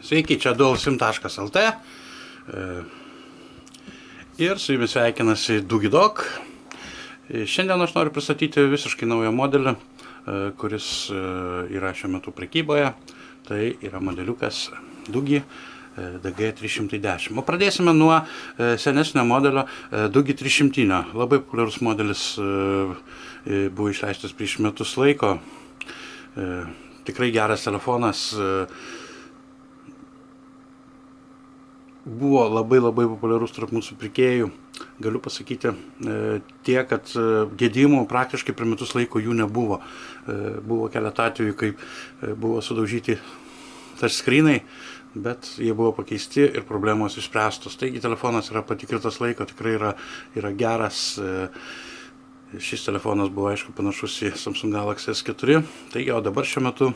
Sveiki, čia dualsim.lt ir su jumis sveikinasi Dugidok. Šiandien aš noriu pristatyti visiškai naują modelį, kuris yra šiuo metu prekyboje. Tai yra modeliukas Dugi DG310. O pradėsime nuo senesnio modelio Dugi 300. Labai populiarus modelis, buvo išleistas prieš metus laiko. Tikrai geras telefonas. Buvo labai populiarus tarp mūsų pirkėjų. Galiu pasakyti tiek, kad gedimų praktiškai per metus laiko jų nebuvo. Buvo keletą atvejų, kai buvo sudaužyti touchscreenai, bet jie buvo pakeisti ir problemos išspręstos. Taigi telefonas yra patikrintas laiko, tikrai yra geras. Šis telefonas buvo, aišku, panašus į Samsung Galaxy S4. Taigi, o dabar šiuo metu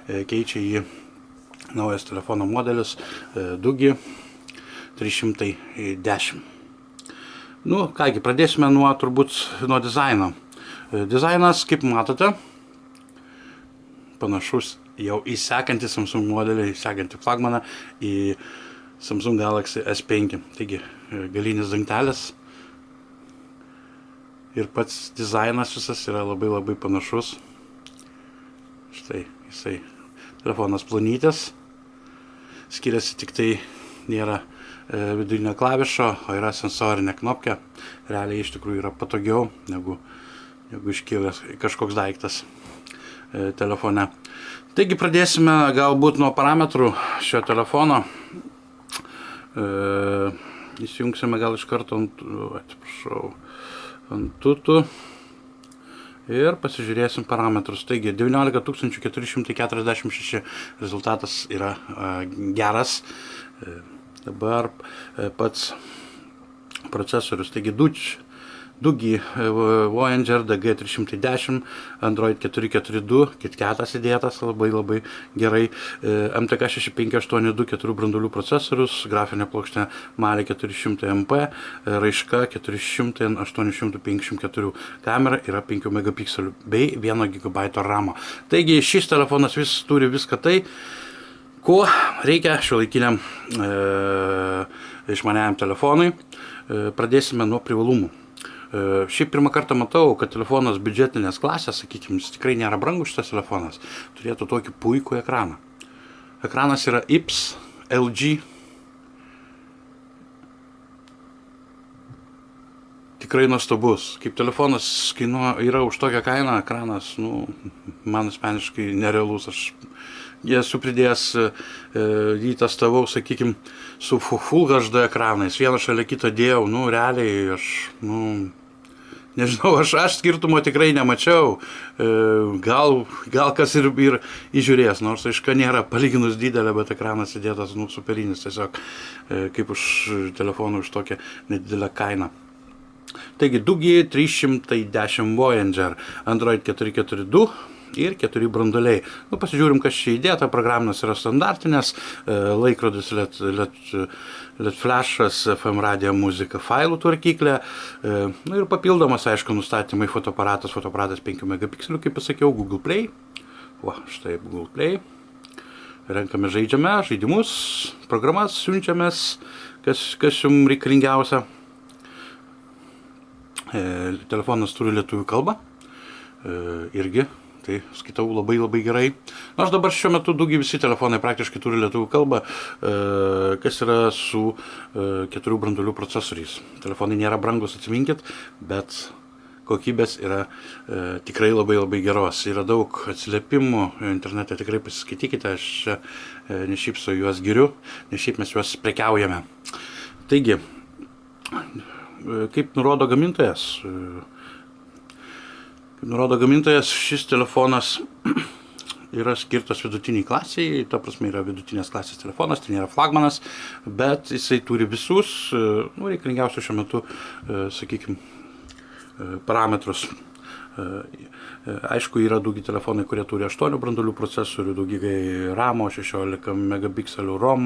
keičia jį naujas telefono modelis Dugi 310. Nu, kągi, pradėsime nuo dizaino. Dizainas, kaip matote, panašus jau į sekantį Samsung modelį, į sekantį flagmaną, į Samsung Galaxy S5. Taigi, galinis dangtelis ir pats dizainas visas yra labai panašus. Štai, jisai telefonas plonytis, skiriasi tik tai nėra vidurinio klavišo, o yra sensorinė knopkė. Realiai iš tikrųjų yra patogiau negu iškilęs kažkoks daiktas telefone. Taigi pradėsime galbūt nuo parametrų šio telefono. Įsijungsime gal iš karto ant tutų ir pasižiūrėsim parametrus. Taigi 19446 rezultatas yra geras. Dabar pats procesorius, taigi Dugi Voyager DG310, Android 4.4.2, KitKatas įdėtas labai gerai, MTK 6582 4 branduolių procesorius, grafinė plokštė Mali 400 MP, raiška 400-854, kamera yra 5 megapikselių bei 1 GB RAM. Taigi šis telefonas turi viską tai, ko reikia šiuolaikiniam išmaniajam telefonui. Pradėsime nuo privalumų. Šiaip pirmą kartą matau, kad telefonas biudžetinės klasės, sakykime, jis tikrai nėra brangus šitas telefonas, turėtų tokį puikų ekraną. Ekranas yra IPS LG. Tikrai nuostabus. Kaip telefonas yra už tokią kainą, ekranas, man asmeniškai nerealus. Aš esu pridėjęs jį testavau, sakykime, su Full HD ekranais. Vieną šalia kitą dėjau, realiai nežinau, aš skirtumo tikrai nemačiau. Gal kas ir įžiūrės, nors aiška nėra palyginus didelė, bet ekranas įdėtas superinis, tiesiog kaip už telefoną už tokią nedidelę kainą. Taigi Dugi 310 Voyager, Android 4.4.2 ir 4 branduoliai. Pasižiūrim, kas čia įdėta. Programinės yra standartinės, laikrodis LED flashas, FM radio muzika, failų tvarkyklė. Ir papildomas, aišku, nustatymai fotoaparatas 5 megapikselių, kaip pasakiau, Google Play. Štai Google Play. Renkame žaidimus, programas siunčiamės, kas jums reikalingiausia. Telefonas turi lietuvių kalbą, irgi, tai skaitau labai gerai. Nors dabar šiuo metu Dugi visi telefonai praktiškai turi lietuvių kalbą, kas yra su 4 branduolių procesoriais. Telefonai nėra brangus, atsiminkit, bet kokybės yra tikrai labai geros. Yra daug atsiliepimų, internete tikrai pasiskaitykite, aš čia ne šiaip su juos giriu, ne šiaip mes juos prekiaujame. Taigi, kaip nurodo gamintojas, šis telefonas yra skirtas vidutiniai klasiai, ta prasme yra vidutinės klasės telefonas, tai nėra flagmanas, bet jisai turi visus reikalingiausius šiuo metu, sakykime, parametrus. Aišku, yra Dugi telefonai, kurie turi 8 branduolių procesorių, daugigai RAM, 16 megapikselių ROM,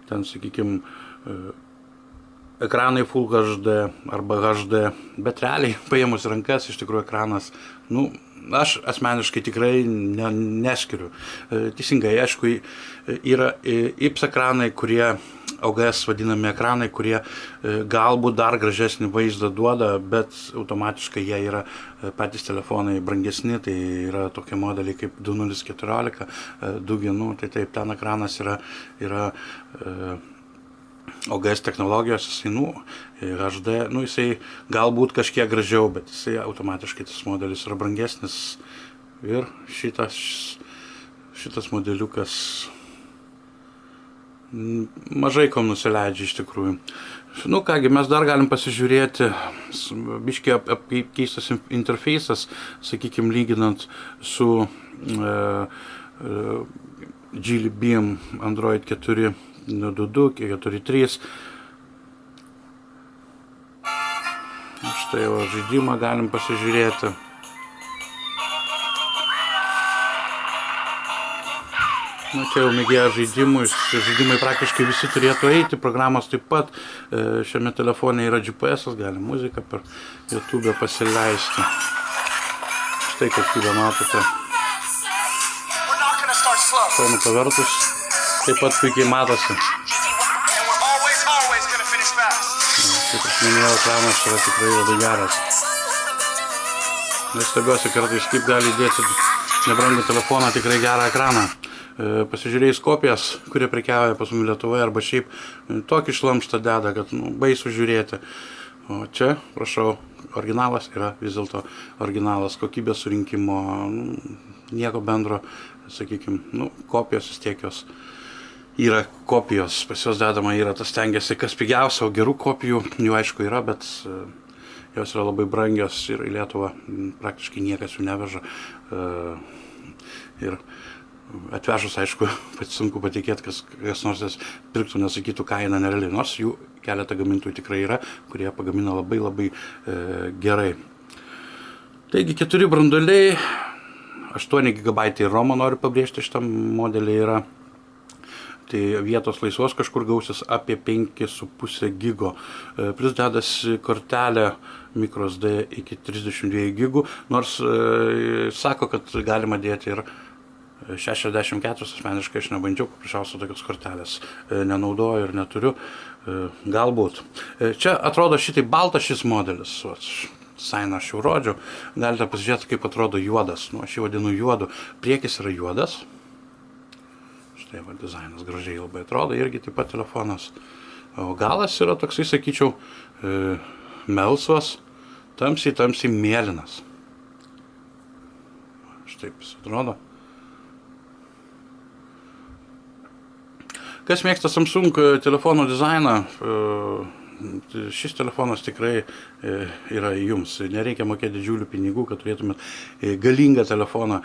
ten, sakykime, ekranai Full HD arba HD, bet realiai paėmus rankas, iš tikrųjų ekranas, aš asmeniškai tikrai neskiriu. Teisingai, aišku, yra IPS ekranai, kurie OGS vadinami ekranai, kurie galbūt dar gražesnį vaizdą duoda, bet automatiškai jie yra patys telefonai brangesni, tai yra tokie modeliai kaip 2014, 2G, tai taip, ten ekranas yra OGS technologijos, jisai, HD, jisai galbūt kažkiek gražiau, bet jisai automatiškai tas modelis yra brangesnis ir šitas modeliukas mažai kom nusileidžia iš tikrųjų. Kągi, mes dar galim pasižiūrėti, biškiai kaip keistas interfeisas, sakykime, lyginant su Geely Beam Android 4.2, 4.3. Štai žaidimą galim pasižiūrėti. Čia jau mėgėja žaidimai praktiškai visi turėtų eiti, programos taip pat, šiame telefone yra GPS, gali muziką per YouTube pasileisti. Štai kokybę matote. Šonu pavertus, taip pat puikiai matosi. Kaip aš minėjau, ekranas yra tikrai labai geras. Stebiuosi kartais, kaip gali įdėti nebrangų telefoną tikrai gerą ekraną. Pasižiūrėjus kopijas, kurie prekiauja pas mus Lietuvoje arba šiaip tokį šlamštą deda, kad baisu žiūrėti. O čia, prašau, originalas yra vis dėlto originalas, kokybės surinkimo, nieko bendro, sakykime, kopijos vis tiek jos yra kopijos, pas jos dedama yra, tas stengiasi kas pigiausia, o gerų kopijų jų aišku yra, bet jos yra labai brangios ir į Lietuvą praktiškai niekas jų neveža. Ir atvežus, aišku, sunku patikėti, kas nors jas pirktų, nesakytų kainą nerealiai, nors jų keletą gamintojų tikrai yra, kurie pagamina labai labai gerai. Taigi 4 branduoliai, 8 GB ROM, noriu pabrėžti, šitam modelį yra. Tai vietos laisvos kažkur gausis apie 5,5 GB. Plus dedasi kortelė microSD iki 32 GB, nors sako, kad galima dėti ir 64, asmeniškai aš nebandžiau, paprasčiausiai tokios kortelės nenaudoju ir neturiu, galbūt. Čia atrodo šitai baltas šis modelis, sainą aš jau rodžiau, galite pasižiūrėti, kaip atrodo juodas, aš jį vadinu juodu, priekis yra juodas, štai dizainas gražiai labai atrodo, irgi taip pat telefonas, o galas yra toksai, sakyčiau, melsvas, tamsiai mėlynas, štai jis atrodo. Kas mėgsta Samsung telefono dizainą, šis telefonas tikrai yra jums. Nereikia mokėti didžiulių pinigų, kad turėtumėt galingą telefoną,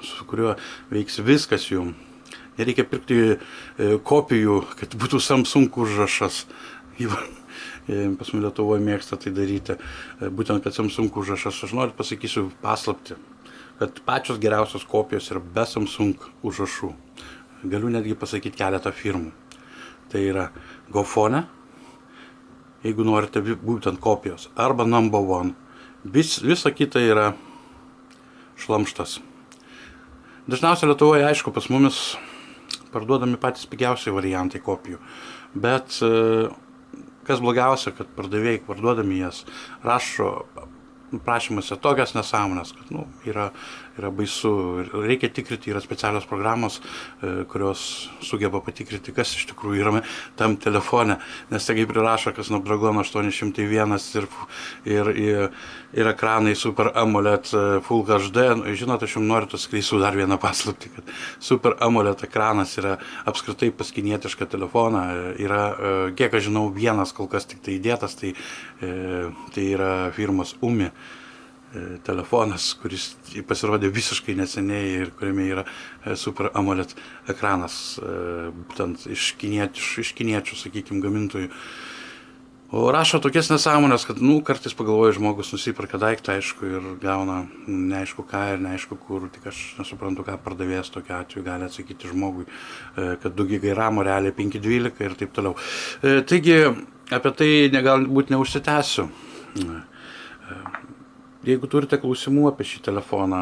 su kuriuo veiks viskas jums. Nereikia pirkti kopijų, kad būtų Samsung užrašas. Pas mus Lietuvoje mėgsta tai daryti. Būtent, kad Samsung užrašas. Aš noriu pasakysiu paslaptį, kad pačios geriausios kopijos yra be Samsung užrašų. Galiu netgi pasakyti keletą firmų. Tai yra GoPhone, jeigu norite būtent kopijos, arba Number One. Visa kita yra šlamštas. Dažniausiai Lietuvoje, aišku, pas mumis parduodami patys pigiausiai variantai kopijų. Bet kas blogiausia, kad pardavėjai parduodami jas rašo prašymuose tokias nesąmonės, kad yra baisu. Reikia tikrinti, yra specialios programos, kurios sugeba patikrinti, kas iš tikrųjų yra tam telefone. Nes tai kaip prirašo, kas Snapdragon 801 ir ekranai Super AMOLED Full HD. Žinot, aš jums noriu atskleisiu dar vieną paslaptį, kad Super AMOLED ekranas yra apskritai pas kinietišką telefoną. Yra, kiek aš žinau, vienas kol kas tik tai įdėtas, tai yra firmos UMI telefonas, kuris pasirodė visiškai neseniai ir kuriame yra Super AMOLED ekranas, būtent iš kiniečių, sakykime, gamintojų. O rašo tokias nesąmonės, kad, kartais pagalvoja žmogus nusiperka daiktą, aišku, ir gauna neaišku ką ir neaišku kur, tik aš nesuprantu, ką pardavėjas tokiu atveju gali atsakyti žmogui, kad 2 GB RAM, realiai 512 ir taip toliau. Taigi, apie tai galbūt neužsitęsiu. Jeigu turite klausimų apie šį telefoną,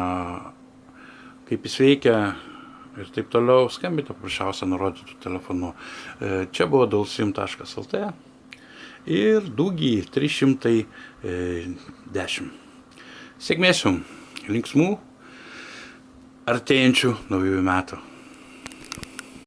kaip jis veikia ir taip toliau, skambite paprasčiausia nurodytų telefonu. Čia buvo dalsim.lt ir Dūgy 310. Sėkmės jums, linksmų, artėjančių naujųjų metų.